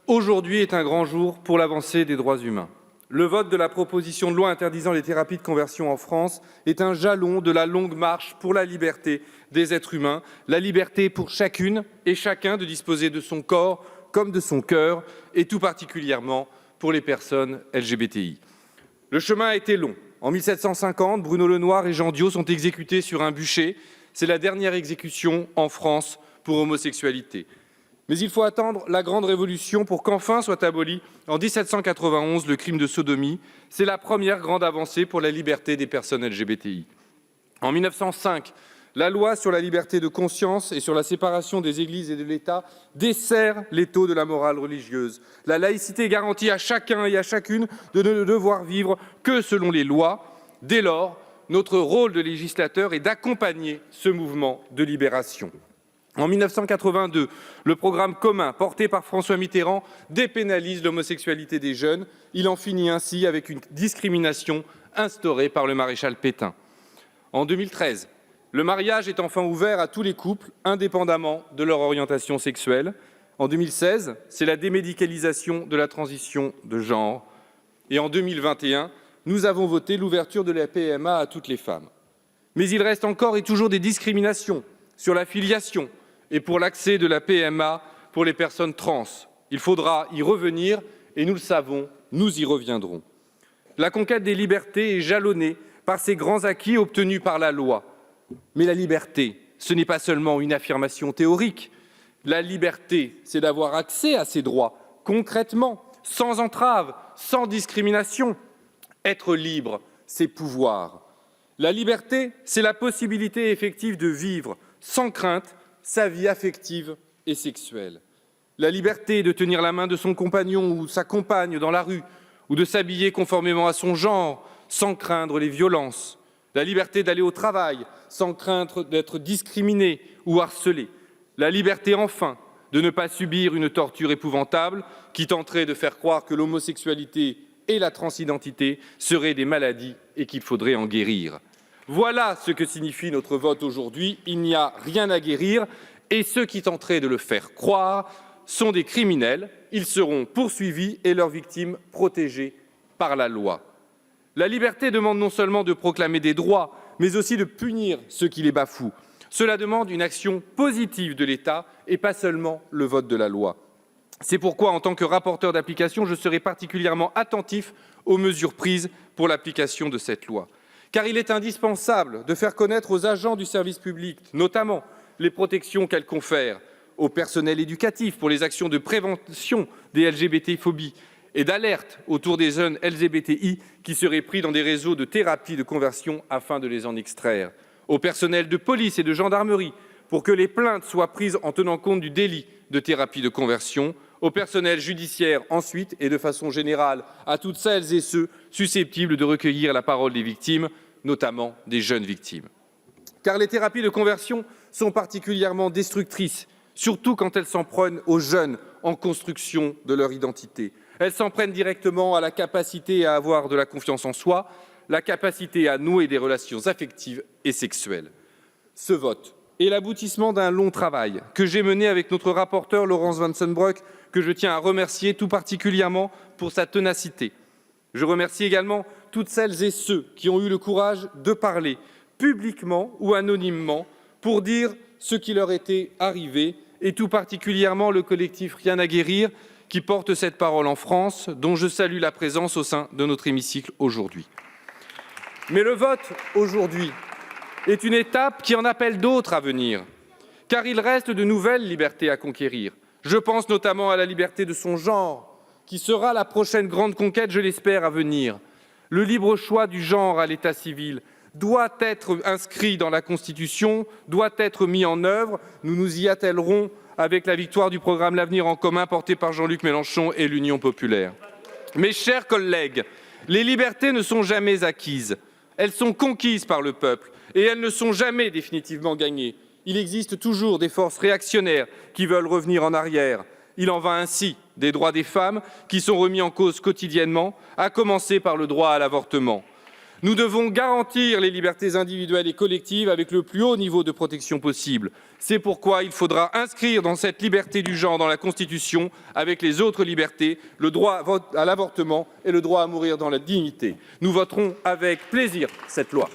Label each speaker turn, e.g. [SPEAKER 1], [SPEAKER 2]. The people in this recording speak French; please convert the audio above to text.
[SPEAKER 1] Aujourd'hui est un grand jour pour l'avancée des droits humains. Le vote de la proposition de loi interdisant les thérapies de conversion en France est un jalon de la longue marche pour la liberté des êtres humains, la liberté pour chacune et chacun de disposer de son corps comme de son cœur, et tout particulièrement pour les personnes LGBTI. Le chemin a été long. En 1750, Bruno Lenoir et Jean Diot sont exécutés sur un bûcher. C'est la dernière exécution en France pour homosexualité. Mais il faut attendre la grande révolution pour qu'enfin soit aboli en 1791 le crime de sodomie. C'est la première grande avancée pour la liberté des personnes LGBTI. En 1905, la loi sur la liberté de conscience et sur la séparation des églises et de l'État desserre l'étau de la morale religieuse. La laïcité garantit à chacun et à chacune de ne devoir vivre que selon les lois. Dès lors, notre rôle de législateur est d'accompagner ce mouvement de libération. En 1982, le programme commun porté par François Mitterrand dépénalise l'homosexualité des jeunes. Il en finit ainsi avec une discrimination instaurée par le maréchal Pétain. En 2013, le mariage est enfin ouvert à tous les couples, indépendamment de leur orientation sexuelle. En 2016, c'est la démédicalisation de la transition de genre. Et en 2021, nous avons voté l'ouverture de la PMA à toutes les femmes. Mais il reste encore et toujours des discriminations sur la filiation et pour l'accès de la PMA pour les personnes trans. Il faudra y revenir et nous le savons, nous y reviendrons. La conquête des libertés est jalonnée par ces grands acquis obtenus par la loi. Mais la liberté, ce n'est pas seulement une affirmation théorique. La liberté, c'est d'avoir accès à ses droits, concrètement, sans entrave, sans discrimination. Être libre, c'est pouvoir. La liberté, c'est la possibilité effective de vivre, sans crainte, sa vie affective et sexuelle. La liberté de tenir la main de son compagnon ou sa compagne dans la rue, ou de s'habiller conformément à son genre, sans craindre les violences. La liberté d'aller au travail, sans craindre d'être discriminé ou harcelé. La liberté, enfin, de ne pas subir une torture épouvantable qui tenterait de faire croire que l'homosexualité et la transidentité seraient des maladies et qu'il faudrait en guérir. Voilà ce que signifie notre vote aujourd'hui. Il n'y a rien à guérir et ceux qui tenteraient de le faire croire sont des criminels. Ils seront poursuivis et leurs victimes protégées par la loi. La liberté demande non seulement de proclamer des droits, mais aussi de punir ceux qui les bafouent. Cela demande une action positive de l'État et pas seulement le vote de la loi. C'est pourquoi, en tant que rapporteur d'application, je serai particulièrement attentif aux mesures prises pour l'application de cette loi. Car il est indispensable de faire connaître aux agents du service public, notamment les protections qu'elle confère au personnel éducatif pour les actions de prévention des LGBT-phobies et d'alerte autour des jeunes LGBTI qui seraient pris dans des réseaux de thérapie de conversion afin de les en extraire, au personnel de police et de gendarmerie pour que les plaintes soient prises en tenant compte du délit de thérapie de conversion, au personnel judiciaire ensuite et de façon générale à toutes celles et ceux susceptibles de recueillir la parole des victimes, notamment des jeunes victimes. Car les thérapies de conversion sont particulièrement destructrices, surtout quand elles s'en prennent aux jeunes en construction de leur identité. Elles s'en prennent directement à la capacité à avoir de la confiance en soi, la capacité à nouer des relations affectives et sexuelles. Ce vote est l'aboutissement d'un long travail que j'ai mené avec notre rapporteur Laurence Vanceunebroek, que je tiens à remercier tout particulièrement pour sa ténacité. Je remercie également toutes celles et ceux qui ont eu le courage de parler, publiquement ou anonymement, pour dire ce qui leur était arrivé, et tout particulièrement le collectif Rien à guérir, qui porte cette parole en France, dont je salue la présence au sein de notre hémicycle aujourd'hui. Mais le vote aujourd'hui est une étape qui en appelle d'autres à venir, car il reste de nouvelles libertés à conquérir. Je pense notamment à la liberté de son genre, qui sera la prochaine grande conquête, je l'espère, à venir. Le libre choix du genre à l'état civil doit être inscrit dans la Constitution, doit être mis en œuvre. Nous nous y attellerons avec la victoire du programme L'Avenir en commun porté par Jean-Luc Mélenchon et l'Union populaire. Mes chers collègues, les libertés ne sont jamais acquises. Elles sont conquises par le peuple et elles ne sont jamais définitivement gagnées. Il existe toujours des forces réactionnaires qui veulent revenir en arrière. Il en va ainsi des droits des femmes qui sont remis en cause quotidiennement, à commencer par le droit à l'avortement. Nous devons garantir les libertés individuelles et collectives avec le plus haut niveau de protection possible. C'est pourquoi il faudra inscrire dans cette liberté du genre dans la Constitution, avec les autres libertés, le droit à l'avortement et le droit à mourir dans la dignité. Nous voterons avec plaisir cette loi.